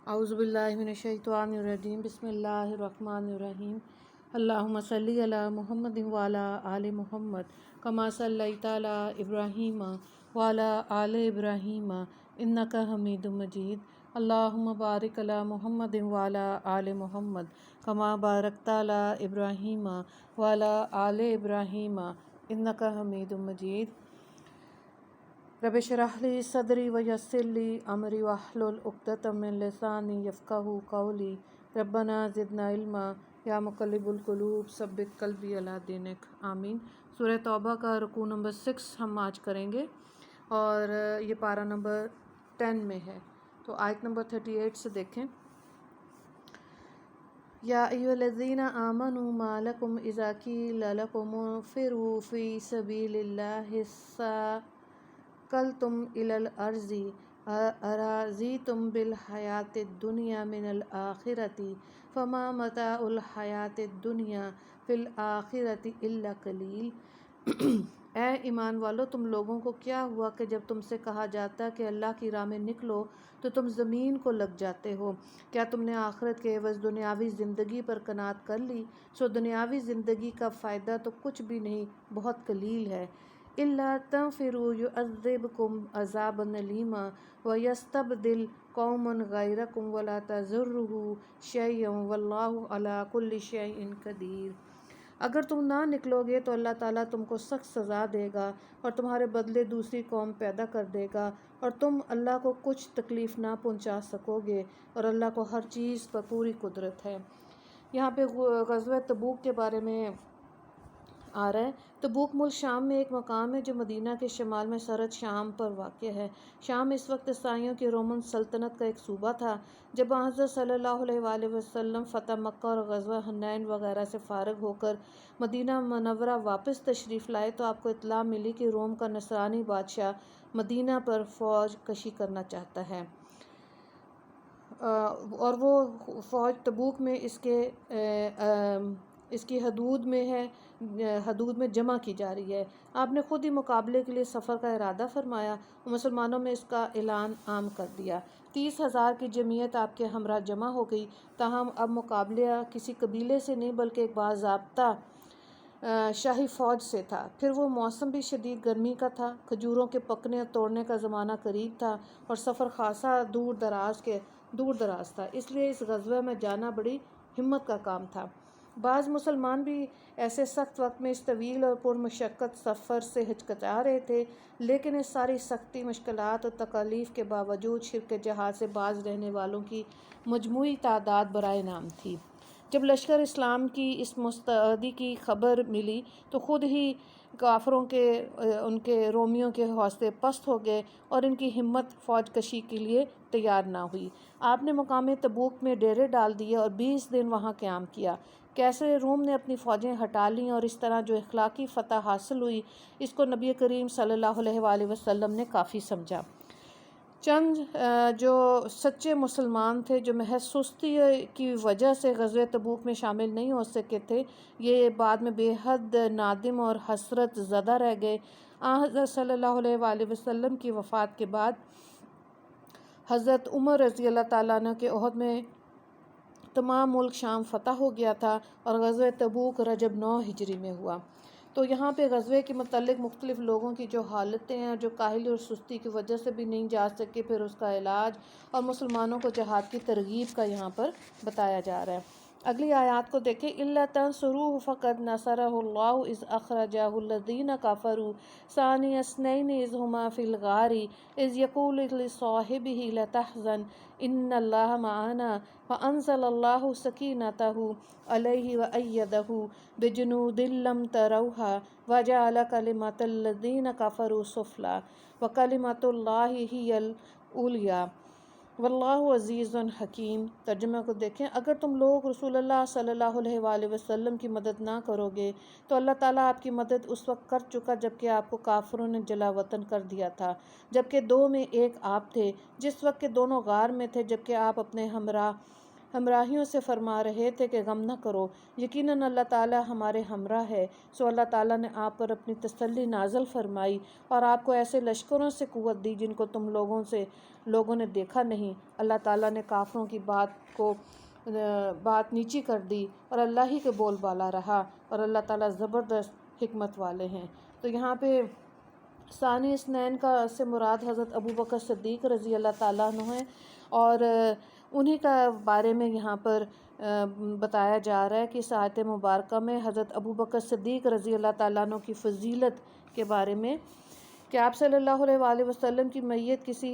اعوذ باللہ من الشیطان الرجیم بسم اللہ الرحمن الرحیم اللہم صلی علی محمد وعلی آل محمد کما صلیت علی ابراہیم وعلی آل ابراہیم انک حمید مجید اللہم بارک علی محمد وعلی آل محمد کما بارکت علی ابراہیم وعلی آل ابراہیم انک حمید مجید رب اشرح لی صدری ویسر لی امری واحلل عقدۃ من لسانی یفقہوا قولی ربنا زدنا علما یا مقلب القلوب ثبت قلبی علی دینک آمین۔ سورہ توبہ کا رکوع نمبر 6 ہم آج کریں گے اور یہ پارہ نمبر 10 میں ہے، تو آیت نمبر 38 سے دیکھیں۔ یا ایھا الذین آمنوا ما لکم اذا قیل لکم انفروا فی سبیل اللہ ثاقلتم الی الارض ارضیتم بالحیاۃ الدنیا من الآخرۃ فما متاع الحیاۃ الدنیا فی الآخرۃ الا قلیل۔ اے ایمان والو، تم لوگوں کو کیا ہوا کہ جب تم سے کہا جاتا کہ اللہ کی راہ میں نکلو تو تم زمین کو لگ جاتے ہو؟ کیا تم نے آخرت کے عوض دنیاوی زندگی پر قناعت کر لی؟ سو دنیاوی زندگی کا فائدہ تو کچھ بھی نہیں، بہت قلیل ہے۔ الا تنفروا يعذبكم عذابا أليما ويستبدل قوما غيركم ولا تضروه شيئا والله على كل شيء قدير۔ اگر تم نہ نکلو گے تو اللہ تعالیٰ تم کو سخت سزا دے گا اور تمہارے بدلے دوسری قوم پیدا کر دے گا، اور تم اللہ کو کچھ تکلیف نہ پہنچا سکو گے، اور اللہ کو ہر چیز پر پوری قدرت ہے۔ یہاں پہ غزوہ تبوک کے بارے میں آ رہا ہے۔ تبوک ملک شام میں ایک مقام ہے جو مدینہ کے شمال میں سرحد شام پر واقع ہے۔ شام اس وقت عیسائیوں کی رومن سلطنت کا ایک صوبہ تھا۔ جب حضرت صلی اللہ علیہ وآلہ وسلم فتح مکہ اور غزوہ حنین وغیرہ سے فارغ ہو کر مدینہ منورہ واپس تشریف لائے تو آپ کو اطلاع ملی کہ روم کا نصرانی بادشاہ مدینہ پر فوج کشی کرنا چاہتا ہے، اور وہ فوج تبوک میں اس کی حدود میں ہے، حدود میں جمع کی جا رہی ہے۔ آپ نے خود ہی مقابلے کے لیے سفر کا ارادہ فرمایا اور مسلمانوں میں اس کا اعلان عام کر دیا۔ 30,000 کی جمعیت آپ کے ہمراہ جمع ہو گئی، تاہم اب مقابلہ کسی قبیلے سے نہیں بلکہ ایک باضابطہ شاہی فوج سے تھا۔ پھر وہ موسم بھی شدید گرمی کا تھا، کھجوروں کے پکنے اور توڑنے کا زمانہ قریب تھا اور سفر خاصا دور دراز تھا، اس لیے اس غزوہ میں جانا بڑی ہمت کا کام تھا۔ بعض مسلمان بھی ایسے سخت وقت میں اس طویل اور پرمشقت سفر سے ہچکچا رہے تھے، لیکن اس ساری سختی، مشکلات اور تکالیف کے باوجود شرک جہاد سے باز رہنے والوں کی مجموعی تعداد برائے نام تھی۔ جب لشکر اسلام کی اس مستعدی کی خبر ملی تو خود ہی کافروں کے ان کے رومیوں کے حوصلے پست ہو گئے اور ان کی ہمت فوج کشی کے لیے تیار نہ ہوئی۔ آپ نے مقام تبوک میں ڈیرے ڈال دیے اور 20 دن وہاں قیام کیا۔ کیسر روم نے اپنی فوجیں ہٹا لیں اور اس طرح جو اخلاقی فتح حاصل ہوئی اس کو نبی کریم صلی اللہ علیہ وآلہ وسلم نے کافی سمجھا۔ چند جو سچے مسلمان تھے جو محض سستی کی وجہ سے غزوہ تبوک میں شامل نہیں ہو سکے تھے، یہ بعد میں بے حد نادم اور حسرت زدہ رہ گئے۔ حضرت صلی اللہ علیہ وآلہ وسلم کی وفات کے بعد حضرت عمر رضی اللہ تعالیٰ عنہ کے عہد میں تمام ملک شام فتح ہو گیا تھا اور غزوہ تبوک رجب 9 ہجری میں ہوا۔ تو یہاں پہ غزوے کے متعلق مختلف لوگوں کی جو حالتیں ہیں، جو کاہلی اور سستی کی وجہ سے بھی نہیں جا سکے، پھر اس کا علاج اور مسلمانوں کو جہاد کی ترغیب کا یہاں پر بتایا جا رہا ہے۔ اگلی آیات کو دیکھیں۔ إِلَّا تَنْصُرُوهُ فَقَدْ نَصَرَهُ اللَّهُ إِذْ أَخْرَجَهُ الَّذِينَ كَفَرُوا ثَانِيَ اثْنَيْنِ إِذْ هُمَا فِي الْغَارِ إِذْ يَقُولُ لِصَاحِبِهِ لَا تَحْزَنْ إِنَّ اللَّهَ مَعَنَا فَأَنزَلَ اللَّهُ سَكِينَتَهُ عَلَيْهِ وَأَيَّدَهُ بِجُنُودٍ لَّمْ تَرَوْهَا وَجَعَلَ كَلِمَةَ الَّذِينَ كَفَرُوا سُفْلًا وَكَلِمَةُ اللَّهِ هِيَ الْعُلْيَا واللہ عزیز حکیم۔ ترجمہ کو دیکھیں۔ اگر تم لوگ رسول اللہ صلی اللہ علیہ وآلہ وسلم کی مدد نہ کرو گے تو اللہ تعالیٰ آپ کی مدد اس وقت کر چکا جبکہ آپ کو کافروں نے جلا وطن کر دیا تھا، جبکہ دو میں ایک آپ تھے، جس وقت کہ دونوں غار میں تھے، جبکہ آپ اپنے ہمراہ ہمراہیوں سے فرما رہے تھے کہ غم نہ کرو، یقیناً اللہ تعالیٰ ہمارے ہمراہ ہے۔ سو اللہ تعالیٰ نے آپ پر اپنی تسلی نازل فرمائی اور آپ کو ایسے لشکروں سے قوت دی جن کو تم لوگوں نے دیکھا نہیں۔ اللہ تعالیٰ نے کافروں کی بات نیچی کر دی اور اللہ ہی کے بول بالا رہا، اور اللہ تعالیٰ زبردست حکمت والے ہیں۔ تو یہاں پہ ثانی اثنین سے مراد حضرت ابو بکر صدیق رضی اللہ تعالیٰ عنہ ہیں، اور انہی کا بارے میں یہاں پر بتایا جا رہا ہے کہ اس آیت مبارکہ میں حضرت ابو بکر صدیق رضی اللہ تعالیٰ عنہ کی فضیلت کے بارے میں کہ آپ صلی اللہ علیہ وآلہ وسلم کی میت کسی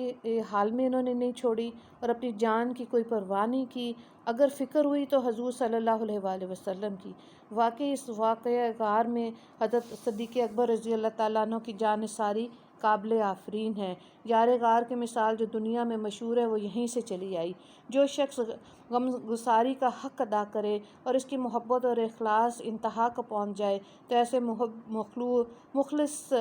حال میں انہوں نے نہیں چھوڑی اور اپنی جان کی کوئی پرواہ نہیں کی، اگر فکر ہوئی تو حضور صلی اللہ علیہ وآلہ وسلم کی۔ واقعی اس واقعہ غار میں حضرت صدیق اکبر رضی اللہ تعالیٰ عنہ کی جان ساری قابل آفرین ہے۔ یار غار کی مثال جو دنیا میں مشہور ہے وہ یہیں سے چلی آئی۔ جو شخص غم گساری کا حق ادا کرے اور اس کی محبت اور اخلاص انتہا کو پہنچ جائے تو ایسے مخلص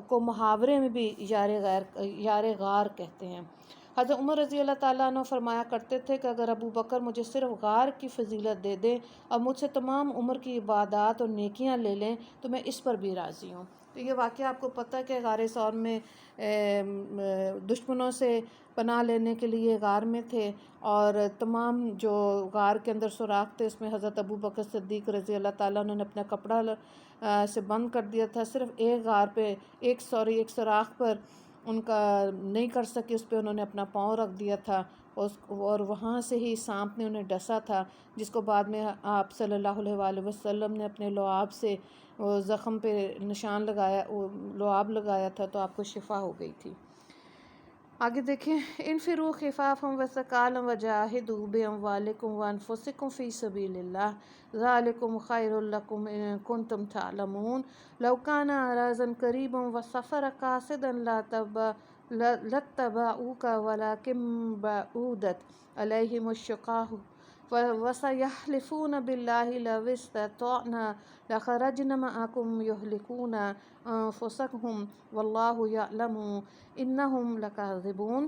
کو محاورے میں بھی یار غار کہتے ہیں۔ حضرت عمر رضی اللہ تعالیٰ عنہ فرمایا کرتے تھے کہ اگر ابو بکر مجھے صرف غار کی فضیلت دے دیں اور مجھ سے تمام عمر کی عبادات اور نیکیاں لے لیں تو میں اس پر بھی راضی ہوں۔ تو یہ واقعہ آپ کو پتہ ہے کہ غار ثور میں دشمنوں سے پناہ لینے کے لیے غار میں تھے، اور تمام جو غار کے اندر سوراخ تھے اس میں حضرت ابو بکر صدیق رضی اللہ تعالیٰ عنہ نے اپنا کپڑا سے بند کر دیا تھا۔ صرف ایک غار پہ ایک سوراخ پر ان کا نہیں کر سکے، اس پہ انہوں نے اپنا پاؤں رکھ دیا تھا، اور وہاں سے ہی سانپ نے انہیں ڈسا تھا، جس کو بعد میں آپ صلی اللہ علیہ وآلہ وسلم نے اپنے لعاب سے زخم پہ نشان لگایا، لعاب لگایا تھا تو آپ کو شفا ہو گئی تھی۔ آگے دیکھیں، انفروا خفافا وثقالا وجاہدوا باموالکم وانفسکم فی سبیل اللہ ذالکم خیر لکم ان کنتم تعلمون لو کان عرضا قریبا وسفرا قاصدا لاتبعوک ولکن بعدت علیہم الشقہ وسیحلفون باللہ لو استطعنا لخرجنا معکم یہلکون انفسہم واللہ یعلم انہم لکاذبون۔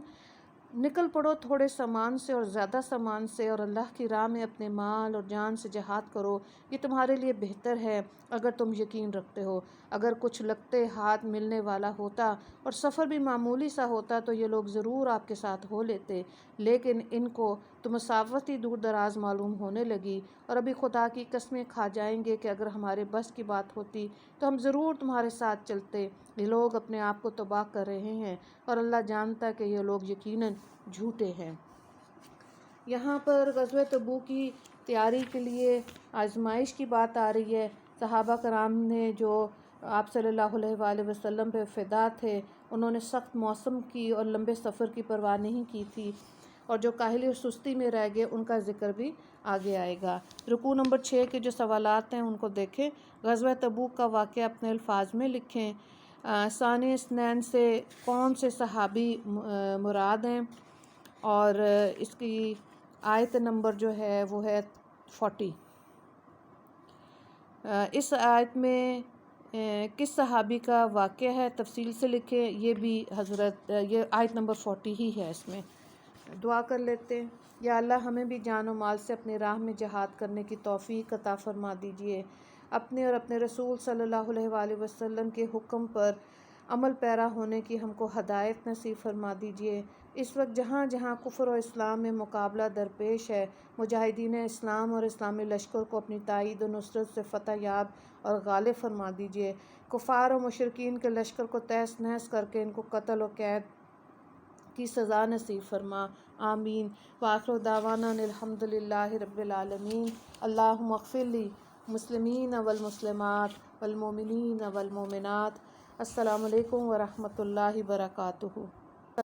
نکل پڑو تھوڑے سامان سے اور زیادہ سامان سے، اور اللہ کی راہ میں اپنے مال اور جان سے جہاد کرو، یہ تمہارے لیے بہتر ہے اگر تم یقین رکھتے ہو۔ اگر کچھ لگتے ہاتھ ملنے والا ہوتا اور سفر بھی معمولی سا ہوتا تو یہ لوگ ضرور آپ کے ساتھ ہو لیتے، لیکن ان کو تو مسافت ہی دور دراز معلوم ہونے لگی، اور ابھی خدا کی قسمیں کھا جائیں گے کہ اگر ہمارے بس کی بات ہوتی تو ہم ضرور تمہارے ساتھ چلتے۔ یہ لوگ اپنے آپ کو تباہ کر رہے ہیں اور اللہ جانتا ہے کہ یہ لوگ یقیناً جھوٹے ہیں۔ یہاں پر غزوہ تبوک کی تیاری کے لیے آزمائش کی بات آ رہی ہے۔ صحابہ کرام نے جو آپ صلی اللہ علیہ وآلہ وسلم پہ فدا تھے، انہوں نے سخت موسم کی اور لمبے سفر کی پرواہ نہیں کی تھی، اور جو کاہلی اور سستی میں رہ گئے ان کا ذکر بھی آگے آئے گا۔ رکوع نمبر 6 کے جو سوالات ہیں ان کو دیکھیں۔ غزوہ تبوک کا واقعہ اپنے الفاظ میں لکھیں۔ ثانی اثنین سے کون سے صحابی مراد ہیں، اور اس کی آیت نمبر جو ہے وہ ہے 40۔ اس آیت میں کس صحابی کا واقعہ ہے تفصیل سے لکھیں، یہ آیت نمبر 40 ہی ہے۔ اس میں دعا کر لیتے ہیں۔ یا اللہ ہمیں بھی جان و مال سے اپنے راہ میں جہاد کرنے کی توفیق عطا فرما دیجیے، اپنے اور اپنے رسول صلی اللہ علیہ وآلہ وسلم کے حکم پر عمل پیرا ہونے کی ہم کو ہدایت نصیب فرما دیجیے۔ اس وقت جہاں جہاں کفر و اسلام میں مقابلہ درپیش ہے، مجاہدین اسلام اور اسلامی لشکر کو اپنی تائید و نصرت سے فتح یاب اور غالب فرما دیجیے۔ کفار و مشرکین کے لشکر کو تہس نہس کر کے ان کو قتل و قید کی سزا نصیب فرما، آمین۔ وآخر دعوانا الحمد للہ رب العالمین۔ اللہم اغفر لی مسلمین والمسلمات والمؤمنین والمؤمنات۔ السلام علیکم ورحمۃ اللہ وبرکاتہ۔